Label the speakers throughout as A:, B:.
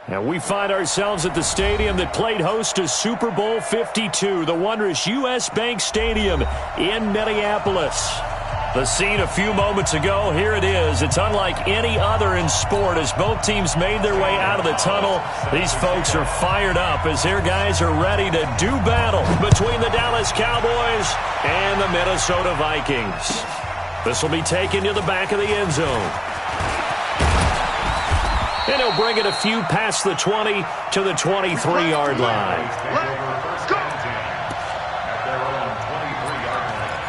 A: And we find ourselves at the stadium that played host to Super Bowl 52, the wondrous U.S. Bank Stadium in Minneapolis. The scene a few moments ago, here it is. It's unlike any other in sport as both teams made their way out of the tunnel. These folks are fired up as their guys are ready to do battle between the Dallas Cowboys and the Minnesota Vikings. This will be taken to the back of the end zone. And he'll bring it a few past the 20 to the 23-yard line.
B: Let's go! At their own 23-yard line.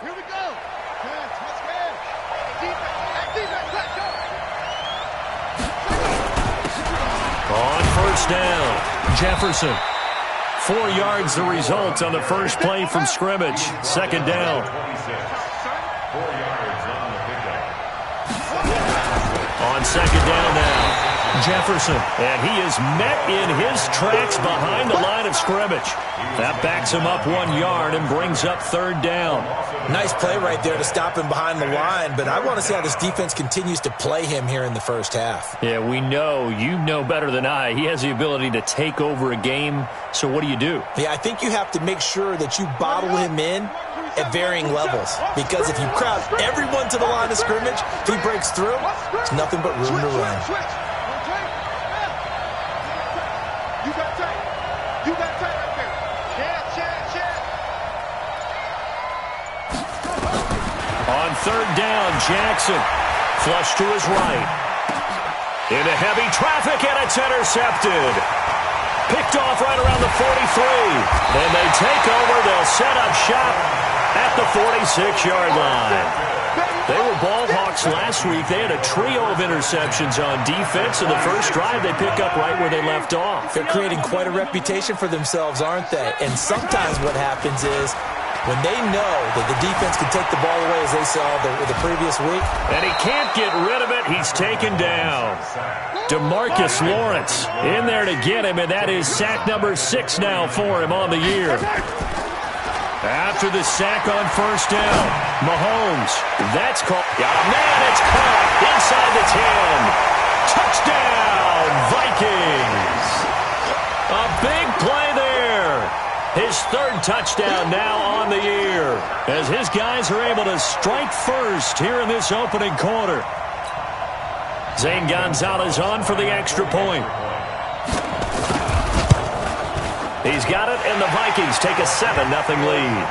C: Here we go. Let's go.
A: On first down, Jefferson. 4 yards the result on the first play from scrimmage. Second down.
B: 4 yards on the pickup.
A: On second down now, Jefferson. And he is met in his tracks behind the line of scrimmage. That backs him up 1 yard and brings up third down.
D: Nice play right there to stop him behind the line, but I want to see how this defense continues to play him here in the first half.
A: Yeah, we know. You know better than I. He has the ability to take over a game, so what do you do?
D: Yeah, I think you have to make sure that you bottle him in at varying levels, because if you crowd everyone to the line of scrimmage, if he breaks through, there's nothing but room to run.
C: You got tight. You got tight right there. Check.
A: On third down, Jackson. Flush to his right. Into heavy traffic, and it's intercepted. Picked off right around the 43. And they take over. They'll set up shop at the 46-yard line. They were ball hawks last week. They had a trio of interceptions on defense. In the first drive, they pick up right where they left off.
D: They're creating quite a reputation for themselves, aren't they? And sometimes what happens is when they know that the defense can take the ball away, as they saw the previous week.
A: And he can't get rid of it. He's taken down. DeMarcus Lawrence in there to get him, and that is sack number 6 now for him on the year. After the sack on first down, Mahomes, that's caught. Got a man, it's caught inside the 10. Touchdown, Vikings. A big play there. His third touchdown now on the year as his guys are able to strike first here in this opening quarter. Zane Gonzalez on for the extra point. He's got it, and the Vikings take a 7-0 lead.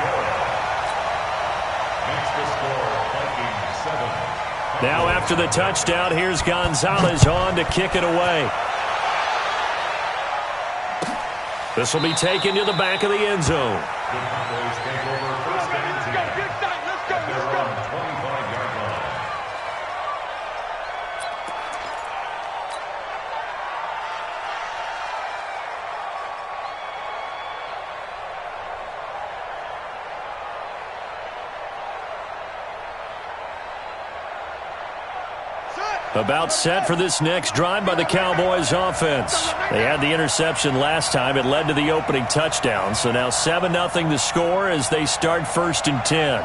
A: Now after the touchdown, here's Gonzalez on to kick it away. This will be taken to the back of the end zone. About set for this next drive by the Cowboys offense. They had the interception last time. It led to the opening touchdown. So now 7-0 the score as they start 1st and 10.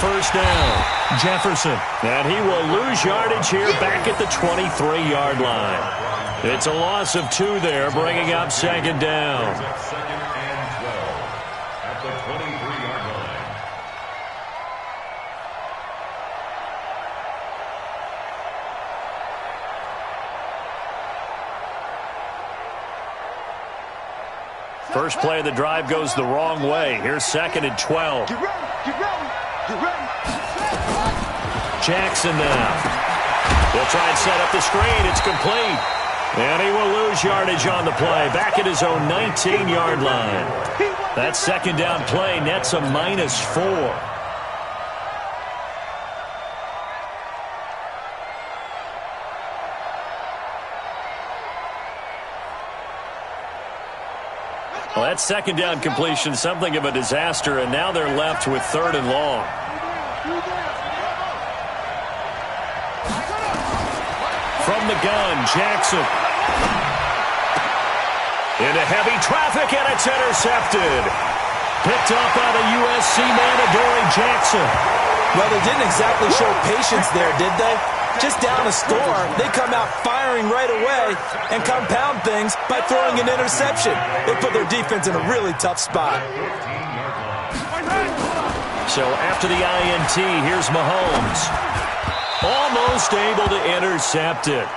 A: first down. Jefferson. And he will lose yardage here back at the 23-yard line. It's a loss of 2 there, bringing up second down.
B: Second and 12 at the 23-yard line.
A: First play of the drive goes the wrong way. Here's second and 12.
C: Get ready, get ready, get ready.
A: Jackson now. He'll try and set up the screen. It's complete. And he will lose yardage on the play. Back at his own 19-yard line. That second down play nets a -4. Well, that second down completion, something of a disaster, and now they're left with 3rd and long. From the gun, Jackson. Into heavy traffic, and it's intercepted. Picked up by the USC man, Adoree Jackson.
D: Well, they didn't exactly show patience there, did they? Just down a score, they come out firing right away and compound things by throwing an interception. They put their defense in a really tough spot.
A: So after the INT, here's Mahomes. Almost able to intercept it.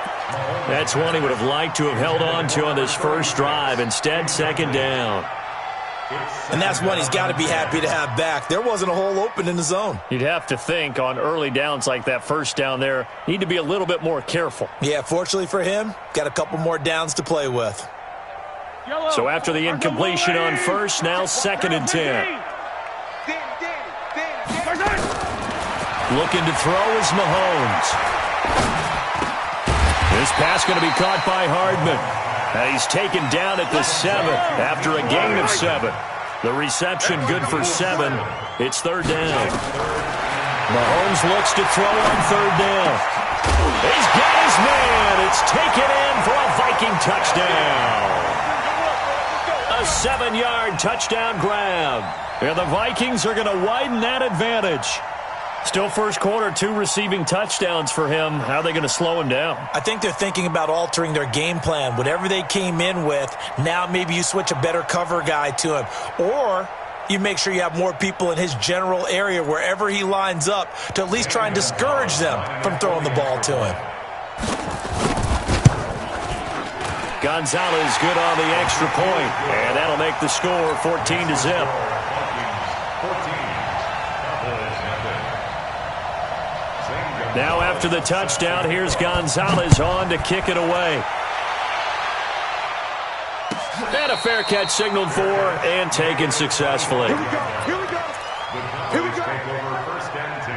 A: That's one he would have liked to have held on to on this first drive. Instead, second down.
D: And that's one he's got to be happy to have back. There wasn't a hole open in the zone.
A: You'd have to think on early downs like that first down there, need to be a little bit more careful.
D: Yeah, fortunately for him, got a couple more downs to play with.
A: So after the incompletion on first, now second and 10. Looking to throw is Mahomes. This pass going to be caught by Hardman. And he's taken down at the 7 after a gain of 7. The reception good for 7. It's 3rd down. Mahomes looks to throw on 3rd down. He's got his man. It's taken in for a Viking touchdown. A 7-yard touchdown grab. And the Vikings are going to widen that advantage. Still first quarter, 2 receiving touchdowns for him. How are they going to slow him down?
D: I think they're thinking about altering their game plan. Whatever they came in with, now maybe you switch a better cover guy to him. Or you make sure you have more people in his general area wherever he lines up to at least try and discourage them from throwing the ball to him.
A: Gonzalez good on the extra point. And that'll make the score 14-0. Now after the touchdown, here's Gonzalez on to kick it away. And a fair catch signaled for and taken successfully.
C: Here we go, here we go. Here we go.
B: Take over 1st and 10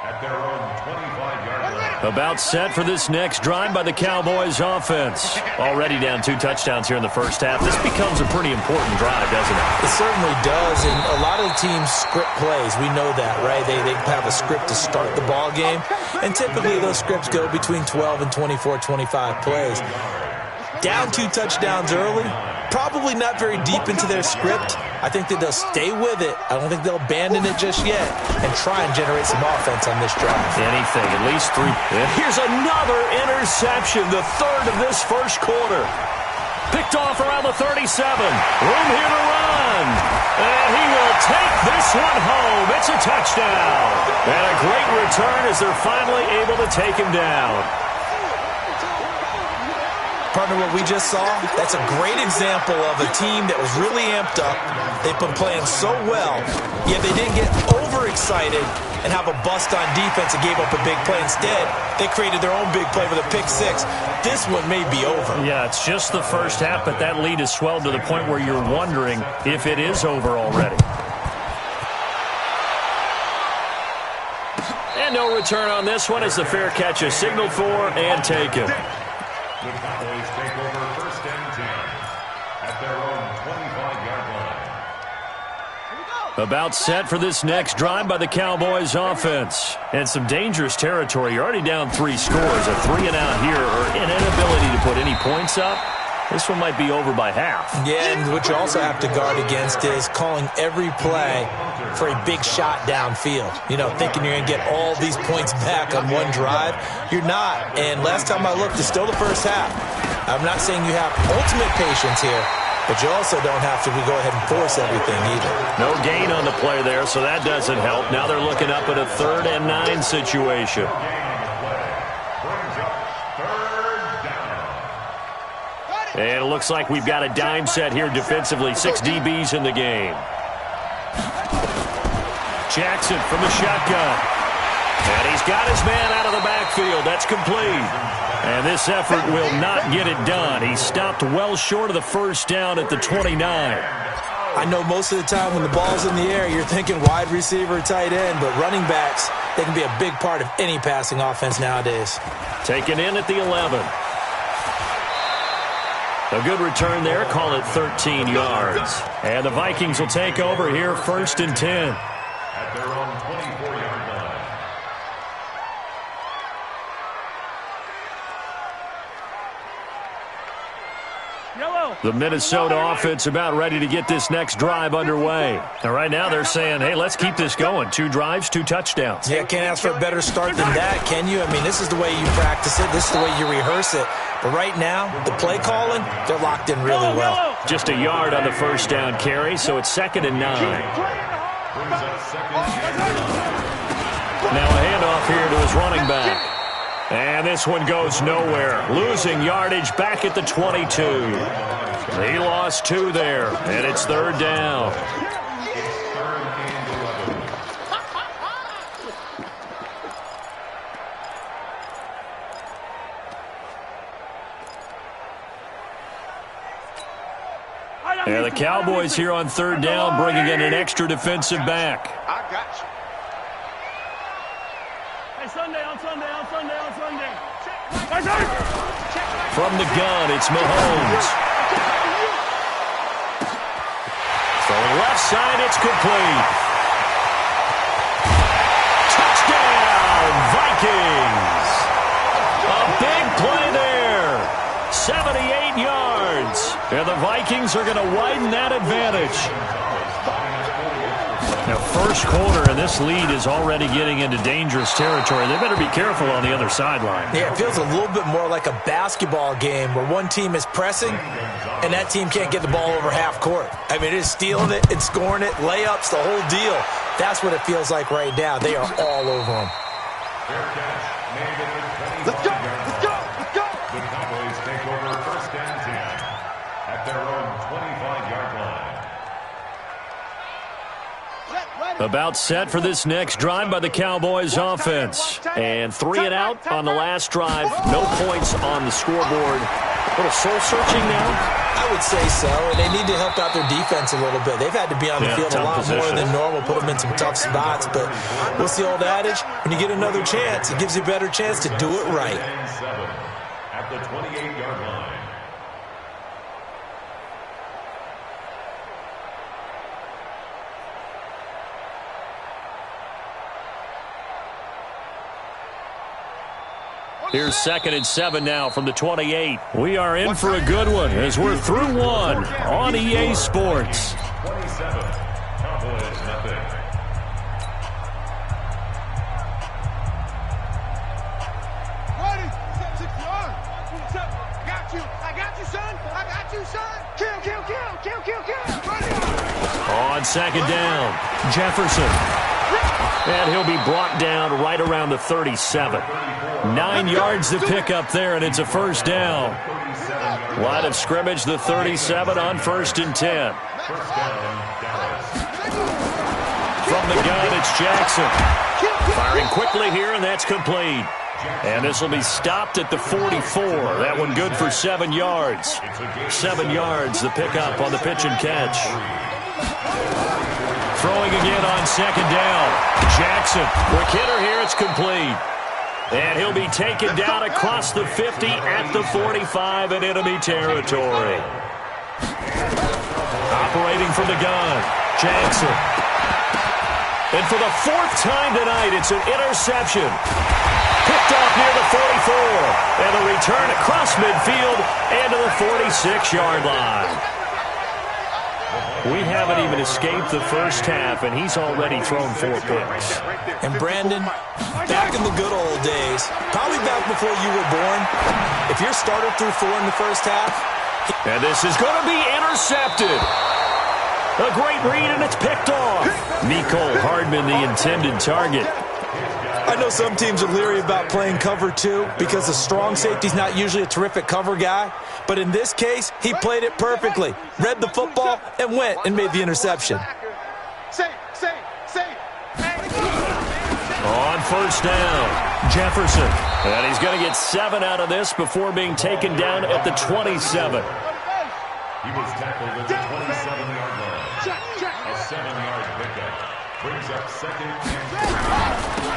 B: at their own 25-yard line.
A: About set for this next drive by the Cowboys offense. Already down 2 touchdowns here in the first half. This becomes a pretty important drive, doesn't it?
D: It certainly does, and a lot of the teams script plays. We know that, right? They have a script to start the ball game, and typically those scripts go between 12 and 24, 25 plays. Down 2 touchdowns early, probably not very deep into their script. I think that they'll stay with it. I don't think they'll abandon it just yet and try and generate some offense on this drive.
A: Anything, at least 3. And here's another interception, the 3rd of this first quarter. Picked off around the 37. Room here to run. And he will take this one home. It's a touchdown. And a great return as they're finally able to take him down.
D: Partner, what we just saw, that's a great example of a team that was really amped up. They've been playing so well, yet they didn't get overexcited and have a bust on defense and gave up a big play. Instead, they created their own big play with a pick-6. This one may be over.
A: Yeah, it's just the first half, but that lead has swelled to the point where you're wondering if it is over already. And no return on this one as the fair catch is signaled for and taken.
B: The Cowboys take over 1st and 10 at their own 25-yard line.
A: About set for this next drive by the Cowboys offense. And some dangerous territory. You're already down 3 scores. A 3-and-out here or an inability to put any points up. This one might be over by half.
D: Yeah, and what you also have to guard against is calling every play for a big shot downfield. You know, thinking you're going to get all these points back on one drive. You're not. And last time I looked, it's still the first half. I'm not saying you have ultimate patience here, but you also don't have to go ahead and force everything either.
A: No gain on the play there, so that doesn't help. Now they're looking up at a 3rd and 9 situation. And it looks like we've got a dime set here defensively. 6 DBs in the game. Jackson from the shotgun. And he's got his man out of the backfield. That's complete. And this effort will not get it done. He stopped well short of the first down at the 29.
D: I know most of the time when the ball's in the air, you're thinking wide receiver, tight end, but running backs, they can be a big part of any passing offense nowadays.
A: Taken in at the 11. A good return there. Call it 13 yards. And the Vikings will take over here, 1st and 10.
B: At their own 24-yard line.
A: The Minnesota offense about ready to get this next drive underway. And right now they're saying, hey, let's keep this going. 2 drives, 2 touchdowns.
D: Yeah, can't ask for a better start than that, can you? I mean, this is the way you practice it. This is the way you rehearse it. But right now, the play calling, they're locked in really well.
A: Just a yard on the first down carry, so it's 2nd and 9. Now a handoff here to his running back. And this one goes nowhere. Losing yardage back at the 22. He lost 2 there, and it's 3rd down. And the Cowboys here on 3rd down, bringing in an extra defensive back.
C: I got you.
A: From the gun, it's Mahomes. Throwing left side, it's complete. Touchdown, Vikings. A big play there. 78 yards. And the Vikings are going to widen that advantage. Now, first quarter, and this lead is already getting into dangerous territory. They better be careful on the other sideline.
D: Yeah, it feels a little bit more like a basketball game where one team is pressing and that team can't get the ball over half court. I mean, it is stealing it and scoring it, layups, the whole deal. That's what it feels like right now. They are all over them.
C: Let's go, let's go, let's go.
B: The Cowboys take over 1st and 10 at their own 25-yard line.
A: About set for this next drive by the Cowboys offense. And 3 and out on the last drive. No points on the scoreboard. A little soul-searching now?
D: I would say so, and they need to help out their defense a little bit. They've had to be on the field a lot more than normal, put them in some tough spots. But what's the old adage? When you get another chance, it gives you a better chance to do it right.
B: At the 28-yard line.
A: Here's 2nd and 7 now from the 28. We are in for a good one as we're through 1 on EA Sports.
B: 27. Cowboys nothing.
C: Ready? 6 yard. I got you, son. I got you, son. Kill, kill, kill, kill, kill, kill. Ready?
A: On 2nd down, Jefferson. And he'll be brought down right around the 37. 9 yards to pick up there, and it's a first down. Line of scrimmage, the 37 on 1st and 10. From the gun, it's Jackson. Firing quickly here, and that's complete. And this will be stopped at the 44. That one good for 7 yards. 7 yards, the pickup on the pitch and catch. Throwing again on 2nd down. Jackson, quick hitter here, it's complete. And he'll be taken down across the 50 at the 45 in enemy territory. Operating from the gun, Jackson. And for the 4th time tonight, it's an interception. Picked off near the 44. And the return across midfield and to the 46-yard line. We haven't even escaped the first half, and he's already thrown 4 picks.
D: And Brandon, back in the good old days, probably back before you were born, if your starter threw 4 in the first half.
A: And this is going to be intercepted. A great read, and it's picked off. Nicole Hardman, the intended target.
D: I know some teams are leery about playing cover 2 because the strong safety's not usually a terrific cover guy. But in this case, he played it perfectly, read the football, and went and made the interception.
A: On first down, Jefferson. And he's going to get 7 out of this before being taken down at the 27.
B: He was tackled at the 27-yard line. A 7-yard pickup. Brings up second and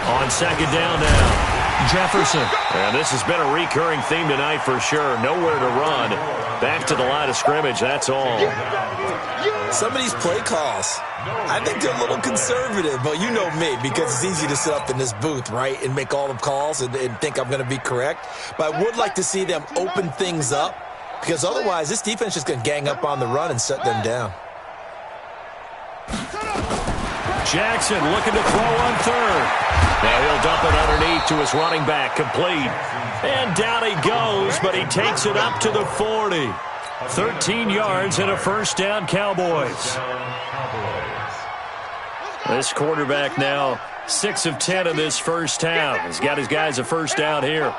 A: on second down now, Jefferson. And this has been a recurring theme tonight for sure. Nowhere to run. Back to the line of scrimmage, that's all.
D: Some of these play calls, I think they're a little conservative, but you know me, because it's easy to sit up in this booth, right, and make all the calls and think I'm going to be correct. But I would like to see them open things up, because otherwise this defense is going to gang up on the run and shut them down.
A: Jackson looking to throw on third. Now he'll dump it underneath to his running back, complete. And down he goes, but he takes it up to the 40. 13 yards and a first down, Cowboys. This quarterback now 6 of 10 in this first half. He's got his guys a first down here.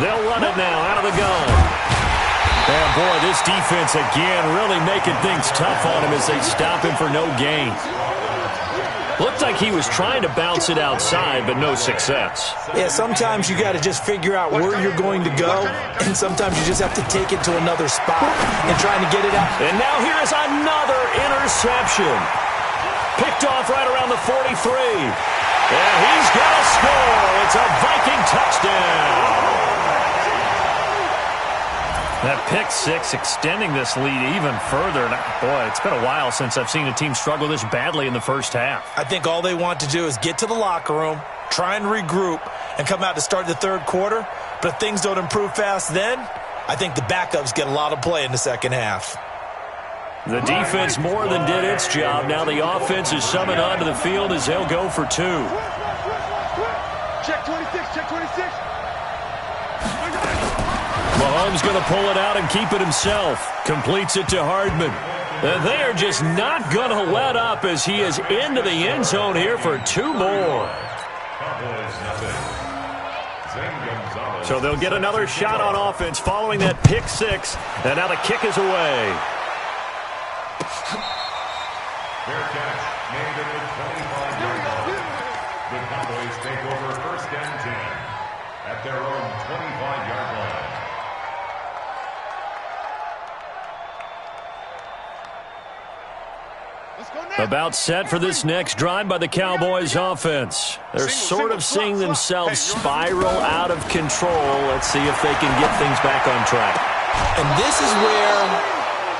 A: They'll run it now out of the gun. And boy, this defense again really making things tough on him as they stop him for no gain. Looked like he was trying to bounce it outside, but no success.
D: Yeah, sometimes you got to just figure out where you're going to go, and sometimes you just have to take it to another spot and trying to get it out.
A: And now here is another interception. Picked off right around the 43. And he's got to score. It's a Viking touchdown. That pick 6 extending this lead even further. Boy, it's been a while since I've seen a team struggle this badly in the first half.
D: I think all they want to do is get to the locker room, try and regroup, and come out to start the third quarter. But if things don't improve fast then, I think the backups get a lot of play in the second half.
A: The defense more than did its job. Now the offense is summoned onto the field as they'll go for 2.
C: Check 26, check 26.
A: Mahomes going to pull it out and keep it himself. Completes it to Hardman. And they are just not going to let up as he is into the end zone here for 2 more. So they'll get another shot on offense following that pick 6. And now the kick is away.
B: fair catch made at the 25-yard line. The Cowboys take over first and 10 at their own 25-yard line.
A: About set for this next drive by the Cowboys offense. They're sort of seeing themselves spiral out of control. Let's see if they can get things back on track.
D: And this is where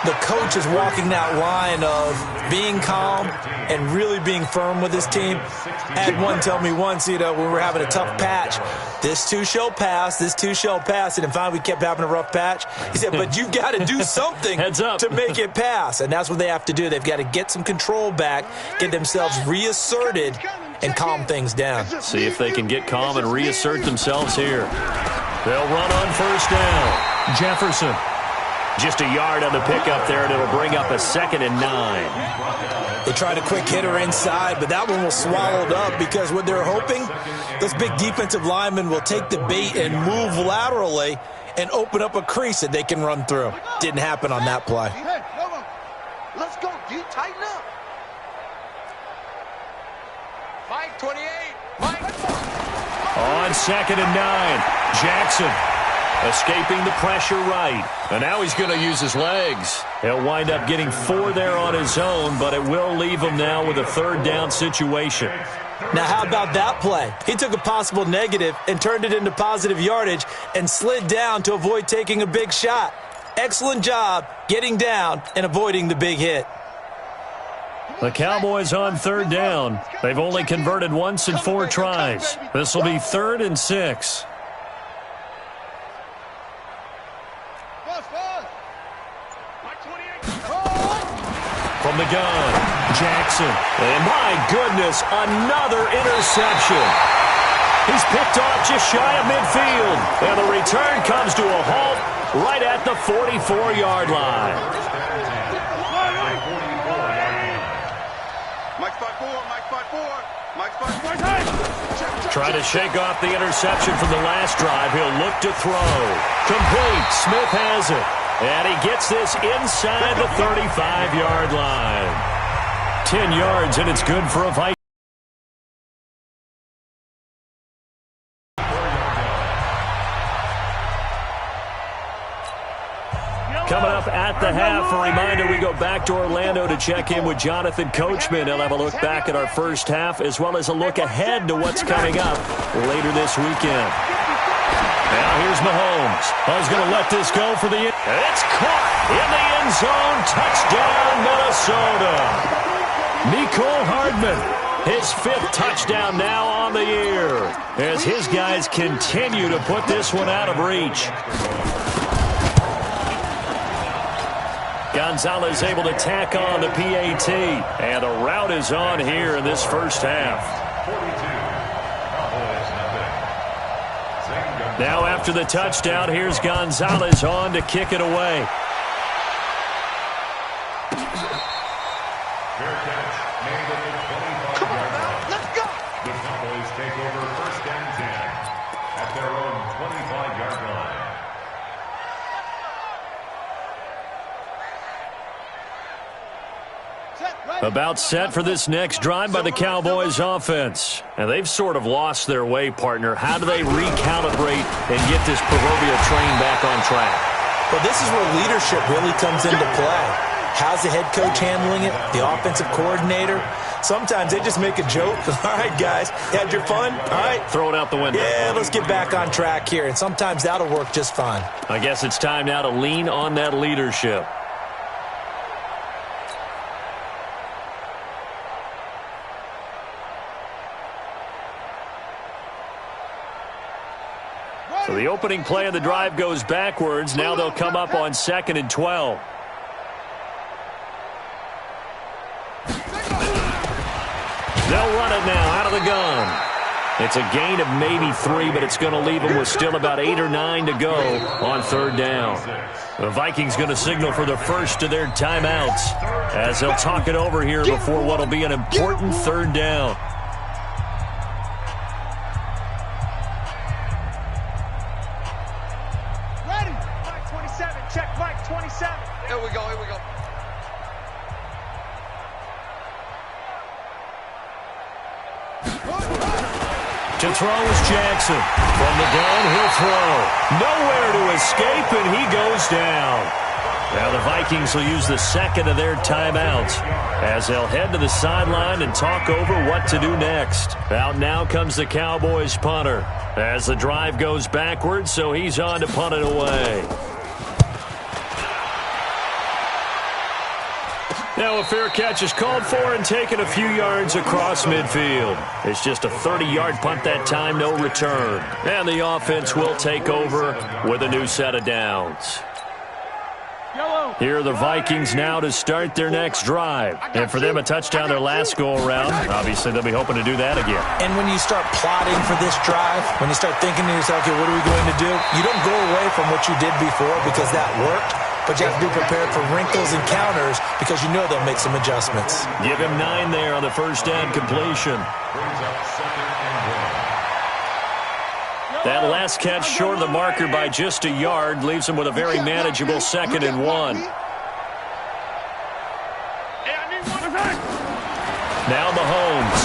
D: the coach is walking that line of being calm and really being firm with his team. I had one tell me once, when we were having a tough patch, this too shall pass, this too shall pass. And finally we kept having a rough patch. He said, but you've got to do something to make it pass. And that's what they have to do. They've got to get some control back, get themselves reasserted, and calm things down.
A: See if they can get calm and reassert themselves here. They'll run on first down. Jefferson. Just a yard on the pickup there, and it'll bring up a 2nd and 9.
D: They tried a quick hitter inside, but that one was swallowed up because what they're hoping, those big defensive linemen will take the bait and move laterally and open up a crease that they can run through. Didn't happen on that play.
C: Hey, come on. Let's go, D. Tighten up. Mike, 28. Mike.
A: On 2nd and 9, Jackson. Escaping the pressure right. And now he's going to use his legs. He'll wind up getting 4 there on his own, but it will leave him now with a 3rd down situation.
D: Now, how about that play? He took a possible negative and turned it into positive yardage and slid down to avoid taking a big shot. Excellent job getting down and avoiding the big hit.
A: The Cowboys on 3rd down. They've only converted once in 4 tries. This will be 3rd and 6. From the gun, Jackson. And my goodness, another interception. He's picked off just shy of midfield. And the return comes to a halt right at the 44-yard line. Trying to shake off the interception from the last drive. He'll look to throw. Complete. Smith has it. And he gets this inside the 35-yard line. 10 yards, and it's good for a Viking. Coming up at the half, a reminder, we go back to Orlando to check in with Jonathan Coachman. He'll have a look back at our first half as well as a look ahead to what's coming up later this weekend. Now here's Mahomes. He's going to let this go for the... It's caught in the end zone. Touchdown, Minnesota. Mecole Hardman, his 5th touchdown now on the year as his guys continue to put this one out of reach. Gonzalez able to tack on the PAT, and a rout is on here in this first half. Now after the touchdown, here's Gonzalez on to kick it away.
C: Come on now, let's go.
B: The Cowboys take over 1st and 10 at their own 25-yard line.
A: About set for this next drive by the Cowboys offense. And they've sort of lost their way, partner. How do they recalibrate and get this proverbial train back on track?
D: Well, this is where leadership really comes into play. How's the head coach handling it? The offensive coordinator? Sometimes they just make a joke. All right, guys, had your fun? All right.
A: Throw it out the window.
D: Yeah, let's get back on track here. And sometimes that'll work just fine.
A: I guess it's time now to lean on that leadership. So the opening play of the drive goes backwards. Now they'll come up on 2nd and 12. They'll run it now out of the gun. It's a gain of maybe 3, but it's going to leave them with still about 8 or 9 to go on 3rd down. The Vikings going to signal for the first of their timeouts as they'll talk it over here before what will be an important 3rd down.
C: Check, Mike, 27. Here we go, here we go.
A: To throw is Jackson. From the gun, he'll throw. Nowhere to escape, and he goes down. Now the Vikings will use the 2nd of their timeouts as they'll head to the sideline and talk over what to do next. Out now comes the Cowboys punter as the drive goes backwards, so he's on to punt it away. Now a fair catch is called for and taken a few yards across midfield. It's just a 30-yard punt that time, no return. And the offense will take over with a new set of downs. Here are the Vikings now to start their next drive. And for them, a touchdown their last go-around. Obviously, they'll be hoping to do that again.
D: And when you start plotting for this drive, when you start thinking to yourself, okay, what are we going to do? You don't go away from what you did before because that worked. But you have to be prepared for wrinkles and counters because you know they'll make some adjustments.
A: Give him 9 there on the first down completion. That last catch short of the marker by just a yard leaves him with a very manageable 2nd and 1. Now Mahomes.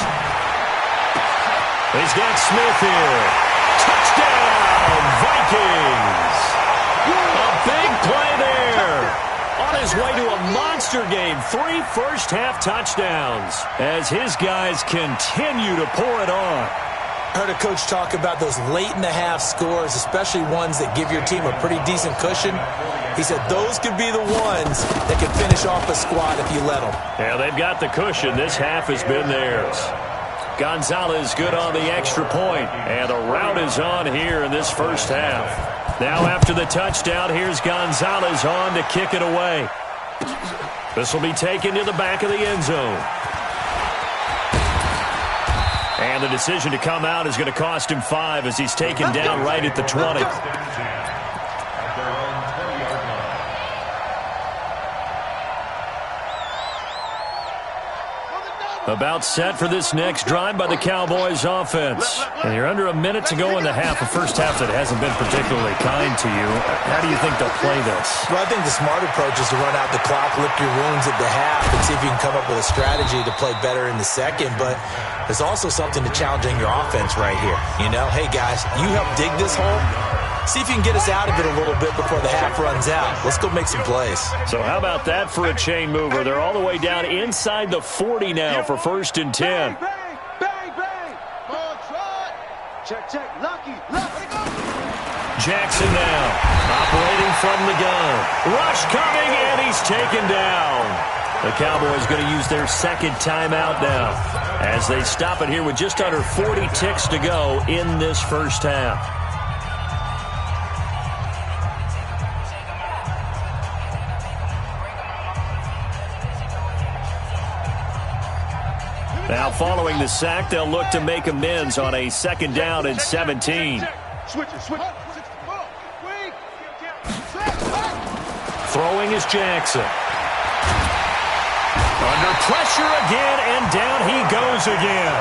A: He's got Smith here. Touchdown, Vikings. A big play there. On his way to a monster game. 3 first-half touchdowns as his guys continue to pour it on.
D: I heard a coach talk about those late-in-the-half scores, especially ones that give your team a pretty decent cushion. He said those could be the ones that could finish off a squad if you let them.
A: Yeah, they've got the cushion. This half has been theirs. Gonzalez good on the extra point, and the rout is on here in this first half. Now after the touchdown, here's Gonzalez on to kick it away. This will be taken to the back of the end zone. And the decision to come out is going to cost him 5 as he's taken down right at the 20. About set for this next drive by the Cowboys offense. And you're under a minute to go in the half, a first half that hasn't been particularly kind to you. How do you think they'll play this?
D: Well, I think the smart approach is to run out the clock, lick your wounds at the half, and see if you can come up with a strategy to play better in the second. But there's also something to challenging your offense right here. You know, hey, guys, you help dig this hole. See if you can get us out of it a little bit before the half runs out. Let's go make some plays.
A: So how about that for a chain mover? They're all the way down inside the 40 now for 1st and 10.
C: Bang, bang, bang. Ball trot. Check, check. Lucky, lucky.
A: Jackson now, operating from the gun. Rush coming, and he's taken down. The Cowboys going to use their second timeout now as they stop it here with just under 40 ticks to go in this first half. Now, following the sack, they'll look to make amends on a 2nd down and 17. Throwing is Jackson. Under pressure again, and down he goes again.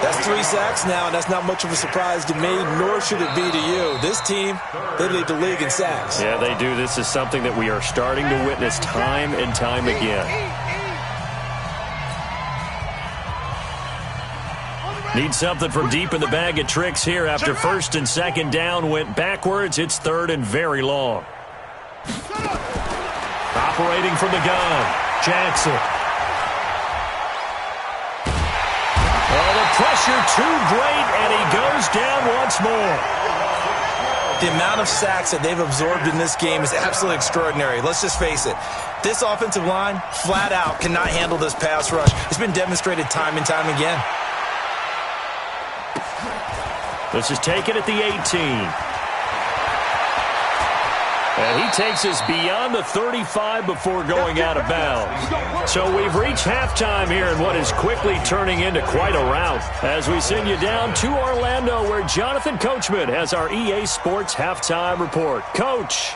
D: That's 3 sacks now, and that's not much of a surprise to me, nor should it be to you. This team, they lead the league in sacks.
A: Yeah, they do. This is something that we are starting to witness time and time again. Need something from deep in the bag of tricks here after 1st and 2nd down went backwards. It's 3rd and very long. Operating from the gun, Jackson. Oh, the pressure too great, and he goes down once more.
D: The amount of sacks that they've absorbed in this game is absolutely extraordinary. Let's just face it. This offensive line, flat out, cannot handle this pass rush. It's been demonstrated time and time again.
A: This is taken at the 18. And he takes us beyond the 35 before going out of bounds. So we've reached halftime here in what is quickly turning into quite a rout as we send you down to Orlando where Jonathan Coachman has our EA Sports Halftime Report. Coach.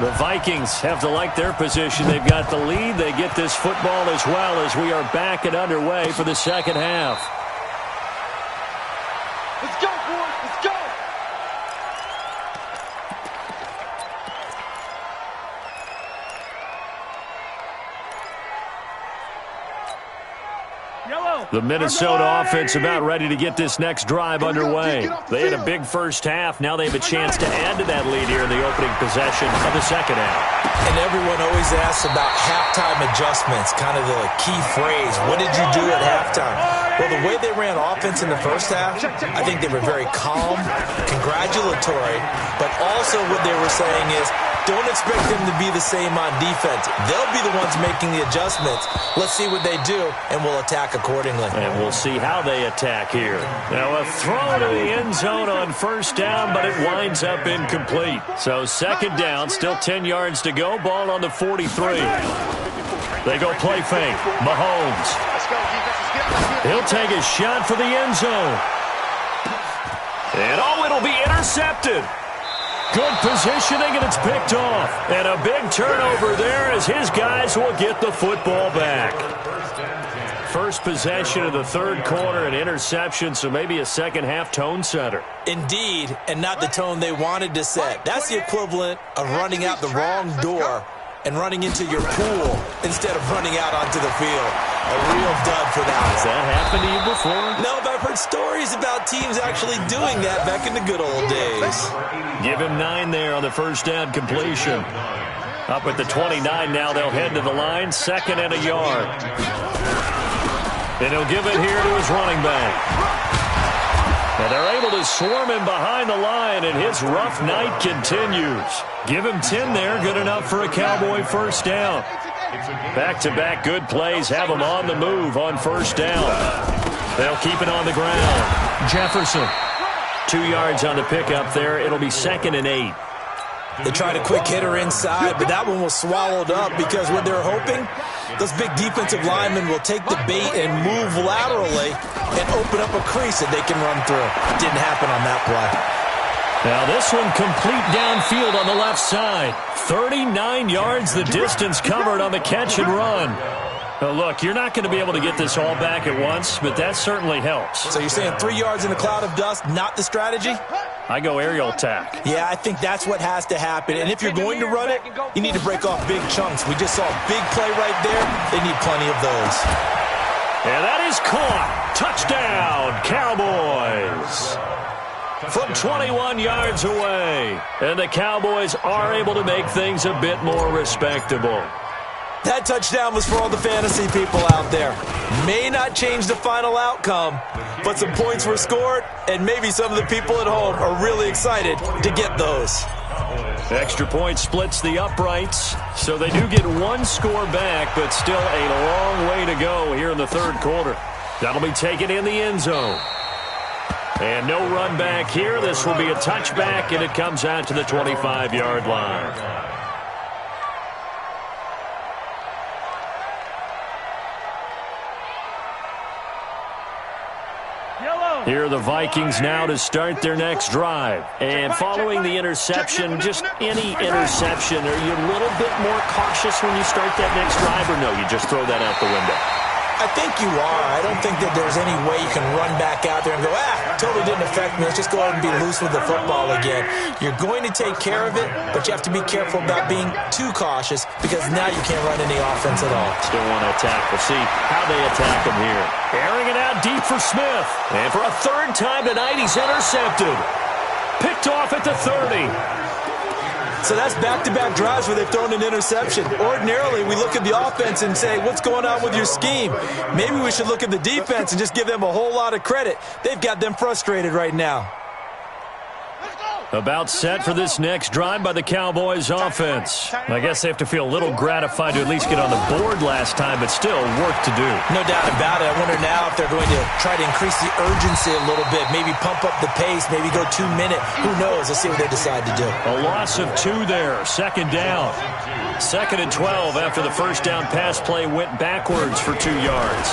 A: The Vikings have to like their position. They've got the lead. They get this football as well as we are back and underway for the second half.
C: Let's go, boys. Let's go.
A: The Minnesota offense about ready to get this next drive underway. They had a big first half. Now they have a chance to add to that lead here in the opening possession of the second half.
D: And everyone always asks about halftime adjustments, kind of the key phrase. What did you do at halftime? Well, the way they ran offense in the first half, I think they were very calm, congratulatory, but also what they were saying is, don't expect them to be the same on defense. They'll be the ones making the adjustments. Let's see what they do, and we'll attack accordingly.
A: And we'll see how they attack here. Now a throw to the end zone on 1st down, but it winds up incomplete. So 2nd down, still 10 yards to go. Ball on the 43. They go play fake. Mahomes. He'll take a shot for the end zone. And it'll be intercepted. Good positioning, and it's picked off. And a big turnover there as his guys will get the football back. First possession of the 3rd quarter, an interception, so maybe a second half tone setter.
D: Indeed, and not the tone they wanted to set. That's the equivalent of running out the wrong door and running into your pool instead of running out onto the field. A real dud for that.
A: Has that happened to you before?
D: No, but I've heard stories about teams actually doing that back in the good old days.
A: Give him 9 there on the 1st down completion. Up at the 29 now, they'll head to the line, 2nd and a yard. And he'll give it here to his running back. And they're able to swarm him behind the line, and his rough night continues. Give him 10 there, good enough for a Cowboy 1st down. Back-to-back good plays have him on the move on 1st down. They'll keep it on the ground. Jefferson, 2 yards on the pickup there. It'll be 2nd and 8.
D: They tried a quick hitter inside, but that one was swallowed up because what they're hoping, those big defensive linemen will take the bait and move laterally and open up a crease that they can run through. Didn't happen on that play.
A: Now this one complete downfield on the left side. 39 yards the distance covered on the catch and run. Now look, you're not going to be able to get this all back at once, but that certainly helps.
D: So you're saying 3 yards in a cloud of dust, not the strategy?
A: I go aerial attack.
D: Yeah, I think that's what has to happen. And if you're going to run it, you need to break off big chunks. We just saw a big play right there. They need plenty of those.
A: And that is caught. Touchdown, Cowboys. From 21 yards away. And the Cowboys are able to make things a bit more respectable.
D: That touchdown was for all the fantasy people out there. May not change the final outcome, but some points were scored, and maybe some of the people at home are really excited to get those.
A: Extra point splits the uprights, so they do get one score back, but still a long way to go here in the third quarter. That'll be taken in the end zone. And no run back here. This will be a touchback, and it comes out to the 25-yard line. Here are the Vikings now to start their next drive. And following the interception, just any interception, are you a little bit more cautious when you start that next drive, or no, you just throw that out the window?
D: I think you are. I don't think that there's any way you can run back out there and go, totally didn't affect me. Let's just go out and be loose with the football again. You're going to take care of it, but you have to be careful about being too cautious because now you can't run any offense at all.
A: Still want to attack. We'll see how they attack him here. Airing it out deep for Smith. And for a third time tonight, he's intercepted. Picked off at the 30.
D: So that's back-to-back drives where they've thrown an interception. Ordinarily, we look at the offense and say, what's going on with your scheme? Maybe we should look at the defense and just give them a whole lot of credit. They've got them frustrated right now.
A: About set for this next drive by the Cowboys offense. I guess they have to feel a little gratified to at least get on the board last time, but still work to do.
D: No doubt about it. I wonder now if they're going to try to increase the urgency a little bit, maybe pump up the pace, maybe go 2 minute. Who knows? Let's see what they decide to do.
A: A loss of 2 there. Second down. 2nd and 12 after the first down pass play went backwards for 2 yards.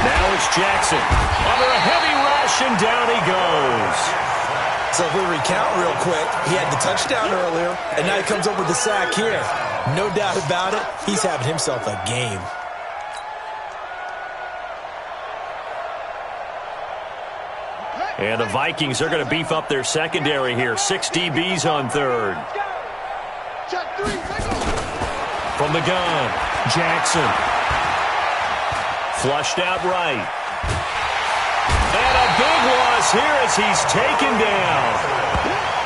A: Now it's Jackson. Under a heavy rush, and down he goes.
D: So if we recount real quick, he had the touchdown earlier, and now he comes up with the sack here. No doubt about it, he's having himself a game.
A: And the Vikings are going to beef up their secondary here. 6 DBs on third. From the gun, Jackson. Flushed out right. And a big loss here as he's taken down.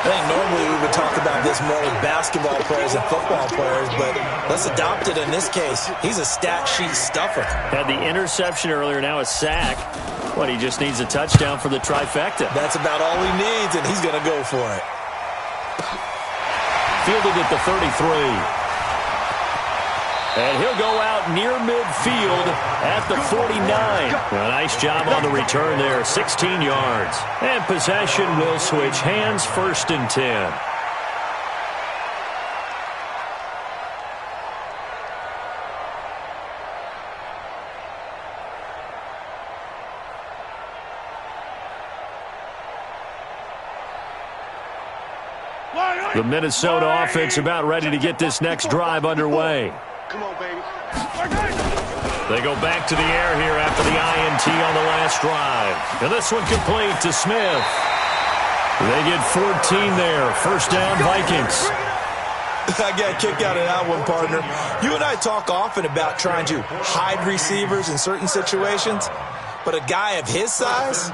D: I think normally we would talk about this more with basketball players and football players, but let's adopt it in this case. He's a stat sheet stuffer.
A: Had the interception earlier, now a sack. What, he just needs a touchdown for the trifecta.
D: That's about all he needs, and he's going to go for it.
A: Fielded at the 33. And he'll go out near midfield at the 49. A nice job on the return there, 16 yards. And possession will switch hands, 1st and 10. The Minnesota offense about ready to get this next drive underway.
C: Come on, baby.
A: They go back to the air here after the INT on the last drive. And this one complete to Smith. They get 14 there. First down, Vikings.
D: I got a kick out of that one, partner. You and I talk often about trying to hide receivers in certain situations, but a guy of his size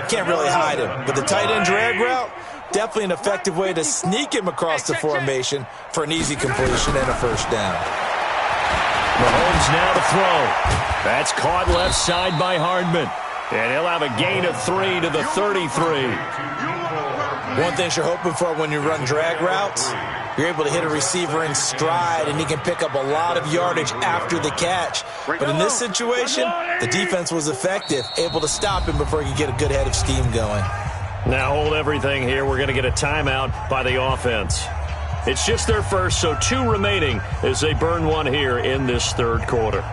D: can't really hide him. But the tight end drag route, definitely an effective way to sneak him across the formation for an easy completion and a first down.
A: Mahomes now to throw. That's caught left side by Hardman. And he'll have a gain of 3 to the 33.
D: One thing you're hoping for when you run drag routes, you're able to hit a receiver in stride, and he can pick up a lot of yardage after the catch. But in this situation, the defense was effective, able to stop him before he could get a good head of steam going.
A: Now hold everything here. We're going to get a timeout by the offense. It's just their first, so 2 remaining as they burn one here in this third quarter.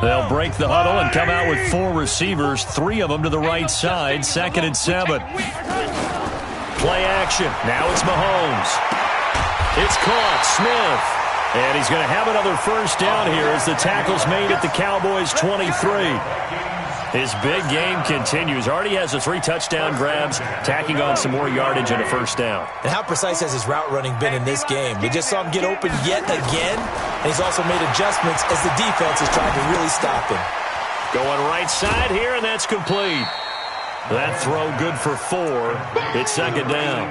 A: They'll break the huddle and come out with 4 receivers, 3 of them to the right side, 2nd and 7. Play action. Now it's Mahomes. It's caught. Smith. And he's going to have another first down here as the tackle's made at the Cowboys' 23. His big game continues. Already has the 3 touchdown grabs, tacking on some more yardage and a first down.
D: And how precise has his route running been in this game? We just saw him get open yet again, and he's also made adjustments as the defense is trying to really stop him.
A: Going right side here, and that's complete. That throw good for 4. It's 2nd down.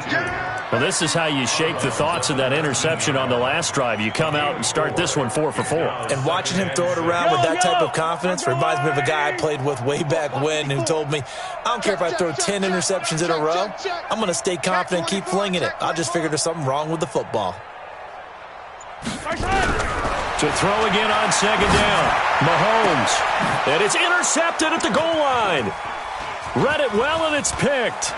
A: Well, this is how you shake the thoughts of that interception on the last drive. You come out and start this one 4 for 4.
D: And watching him throw it around with that type of confidence reminds me of a guy I played with way back when who told me, I don't care if I throw 10 interceptions in a row. I'm going to stay confident and keep flinging it. I just figured there's something wrong with the football.
A: To throw again on 2nd down. Mahomes. And it's intercepted at the goal line. Read it well, and it's picked.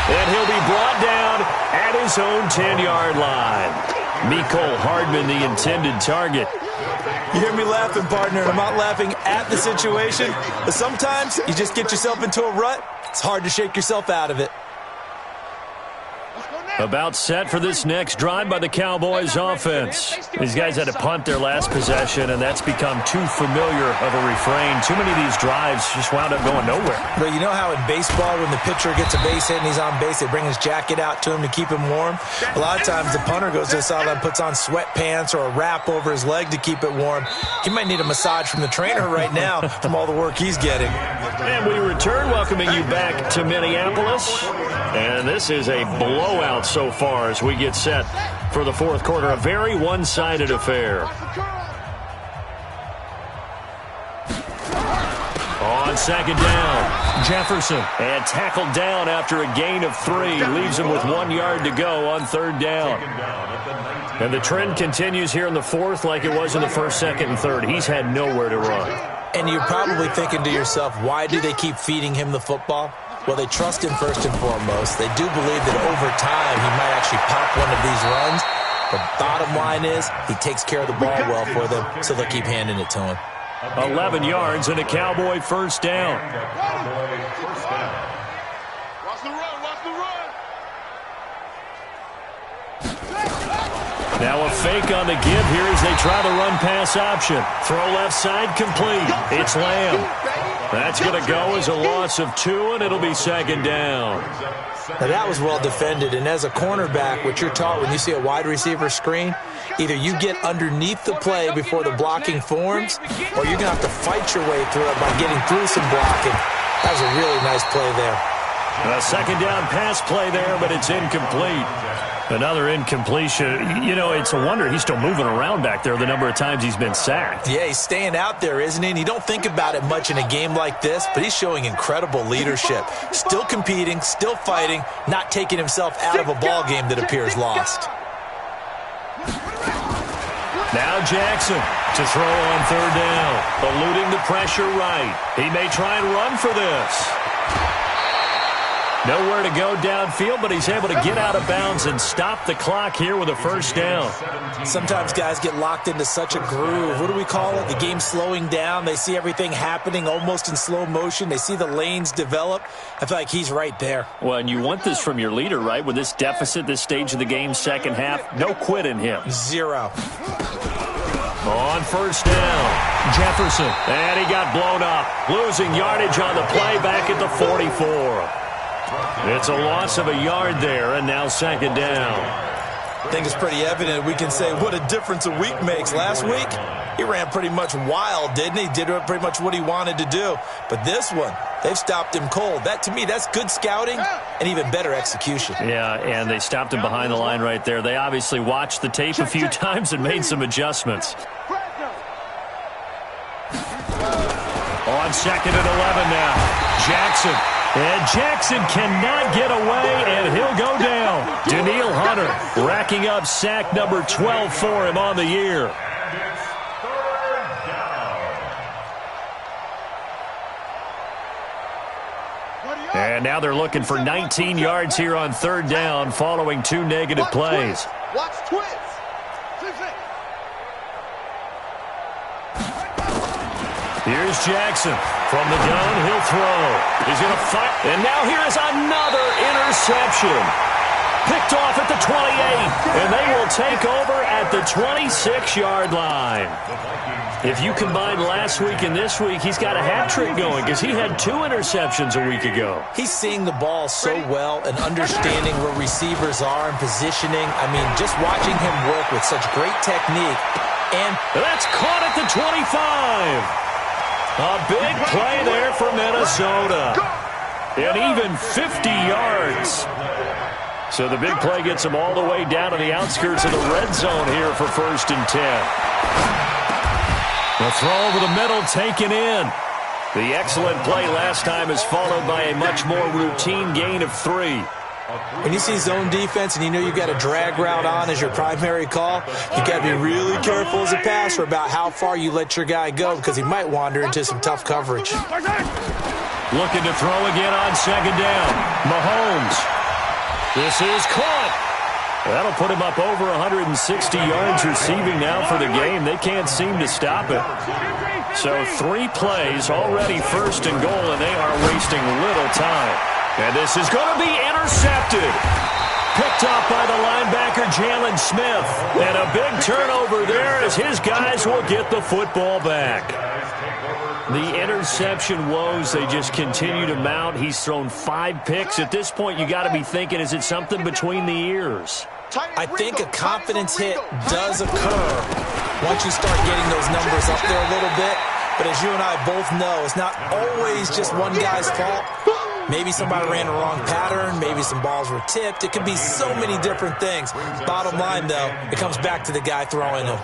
A: And he'll be brought down at his own 10-yard line. Mecole Hardman, the intended target.
D: You hear me laughing, partner, and I'm not laughing at the situation. But sometimes you just get yourself into a rut. It's hard to shake yourself out of it.
A: About set for this next drive by the Cowboys offense. These guys had to punt their last possession, and that's become too familiar of a refrain. Too many of these drives just wound up going nowhere.
D: But you know how in baseball, when the pitcher gets a base hit and he's on base, they bring his jacket out to him to keep him warm? A lot of times the punter goes to the sideline, puts on sweatpants or a wrap over his leg to keep it warm. He might need a massage from the trainer right now from all the work he's getting.
A: And we return, welcoming you back to Minneapolis. And this is a blowout so far as we get set for the fourth quarter. A very one-sided affair. On 2nd down, Jefferson. And tackled down after a gain of 3. Leaves him with 1 yard to go on 3rd down. And the trend continues here in the 4th like it was in the 1st, 2nd, and 3rd. He's had nowhere to run.
D: And you're probably thinking to yourself, why do they keep feeding him the football? Well, they trust him first and foremost. They do believe that over time he might actually pop one of these runs. The bottom line is he takes care of the ball well for them, so they'll keep handing it to him.
A: 11 yards and a Cowboy first down.
C: Watch the run, watch the run.
A: Now a fake on the give here as they try the run-pass option. Throw left side complete. It's Lamb. That's going to go as a loss of 2, and it'll be 2nd down.
D: Now that was well defended, and as a cornerback, what you're taught when you see a wide receiver screen, either you get underneath the play before the blocking forms, or you're going to have to fight your way through it by getting through some blocking. That was a really nice play there.
A: A 2nd down pass play there, but it's incomplete. Another incompletion. You know, it's a wonder he's still moving around back there the number of times he's been sacked.
D: Yeah, he's staying out there, isn't he? And you don't think about it much in a game like this, but he's showing incredible leadership. Still competing, still fighting, not taking himself out of a ball game that appears lost.
A: Now Jackson to throw on 3rd down. Eluding the pressure right. He may try and run for this. Nowhere to go downfield, but he's able to get out of bounds and stop the clock here with a first down.
D: Sometimes guys get locked into such a groove. What do we call it? The game's slowing down. They see everything happening almost in slow motion. They see the lanes develop. I feel like he's right there.
A: Well, and you want this from your leader, right? With this deficit, this stage of the game, second half, no quit in him.
D: 0.
A: On first down, Jefferson. And he got blown up. Losing yardage on the play back at the 44. It's a loss of a yard there, and now 2nd down.
D: I think it's pretty evident. We can say what a difference a week makes. Last week, he ran pretty much wild, didn't he? Did pretty much what he wanted to do. But this one, they've stopped him cold. That, to me, that's good scouting and even better execution.
A: Yeah, and they stopped him behind the line right there. They obviously watched the tape a few times and made some adjustments. On 2nd and 11 now, Jackson. And Jackson cannot get away, and he'll go down. Danielle Hunter racking up sack number 12 for him on the year. And now they're looking for 19 yards here on third down following 2 negative plays.
C: Watch twins.
A: Here's Jackson. From the gun, he'll throw. He's going to fight. And now here is another interception. Picked off at the 28. And they will take over at the 26-yard line. If you combine last week and this week, he's got a hat trick going because he had 2 interceptions a week ago.
D: He's seeing the ball so well and understanding where receivers are and positioning. I mean, just watching him work with such great technique. And
A: that's caught at the 25. A big play there for Minnesota. And even 50 yards. So the big play gets them all the way down to the outskirts of the red zone here for 1st and 10. The throw over the middle taken in. The excellent play last time is followed by a much more routine gain of 3.
D: When you see zone defense and you know you've got a drag route on as your primary call, you've got to be really careful as a passer about how far you let your guy go because he might wander into some tough coverage.
A: Looking to throw again on 2nd down. Mahomes. This is caught. That'll put him up over 160 yards receiving now for the game. They can't seem to stop it. So 3 plays, already 1st and goal, and they are wasting little time. And this is going to be intercepted. Picked up by the linebacker, Jalen Smith. And a big turnover there as his guys will get the football back. The interception woes, they just continue to mount. He's thrown 5 picks. At this point, you got to be thinking, is it something between the ears?
D: I think a confidence hit does occur once you start getting those numbers up there a little bit. But as you and I both know, it's not always just one guy's fault. Maybe somebody ran the wrong pattern. Maybe some balls were tipped. It can be so many different things. Bottom line, though, it comes back to the guy throwing them.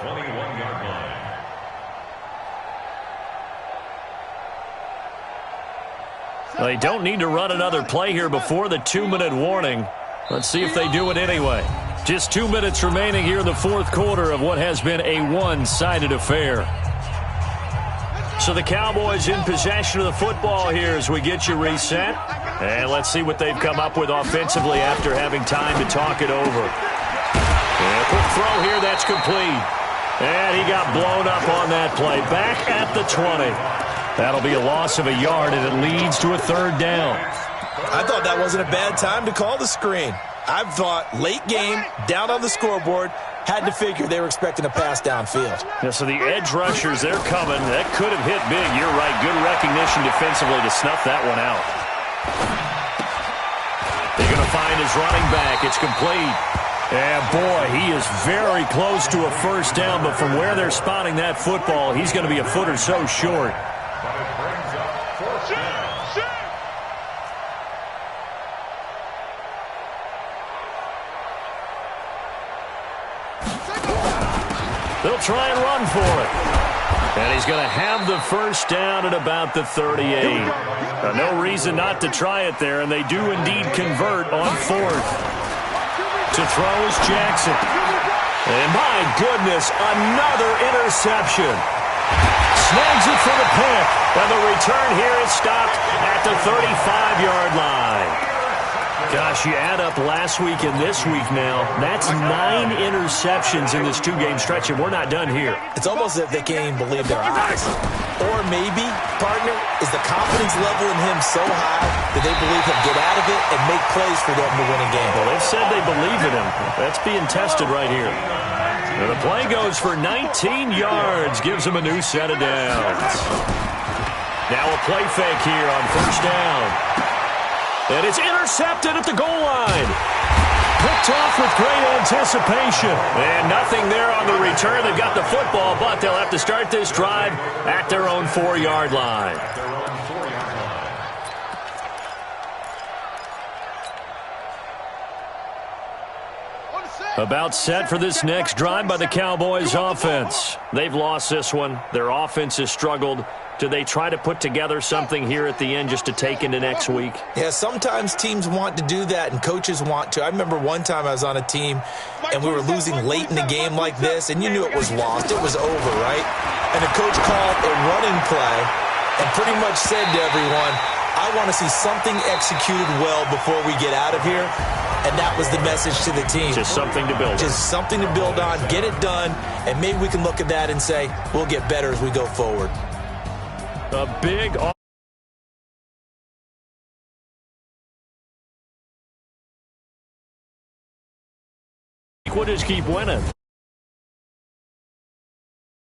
A: They don't need to run another play here before the 2-minute warning. Let's see if they do it anyway. Just 2 minutes remaining here in the 4th quarter of what has been a one-sided affair. So the Cowboys in possession of the football here as we get you reset. And let's see what they've come up with offensively after having time to talk it over. And a quick throw here, that's complete. And he got blown up on that play. Back at the 20. That'll be a loss of a yard, and it leads to a 3rd down.
D: I thought that wasn't a bad time to call the screen. I thought late game, down on the scoreboard, had to figure they were expecting a pass downfield.
A: Yeah, so the edge rushers, they're coming. That could have hit big. You're right. Good recognition defensively to snuff that one out. They're going to find his running back. It's complete. And, boy, he is very close to a 1st down, but from where they're spotting that football, he's going to be a foot or so short. They'll try and run for it. And he's going to have the 1st down at about the 38. No reason not to try it there, and they do indeed convert on 4th. To throw is Jackson. And my goodness, another interception. Snags it for the pick. And the return here is stopped at the 35-yard line. Gosh, you add up last week and this week now, that's 9 interceptions in this 2-game stretch, and we're not done here.
D: It's almost as if they can't even believe their eyes. Or maybe, partner, is the confidence level in him so high that they believe he'll get out of it and make plays for them to win a game.
A: Well, they've said they believe in him. That's being tested right here. And the play goes for 19 yards, gives him a new set of downs. Now a play fake here on 1st down. And it's intercepted at the goal line. Picked off with great anticipation. And nothing there on the return. They've got the football, but they'll have to start this drive at their own 4-yard line. About set for this next drive by the Cowboys offense. They've lost this one. Their offense has struggled. Do they try to put together something here at the end just to take into next week?
D: Yeah, sometimes teams want to do that and coaches want to. I remember one time I was on a team and we were losing late in the game like this, and you knew it was lost. It was over, right? And the coach called a running play and pretty much said to everyone, I want to see something executed well before we get out of here. And that was the message to the team.
A: Just something to build on.
D: Just something to build on, get it done, and maybe we can look at that and say, we'll get better as we go forward.
A: A big... We'll just keep winning.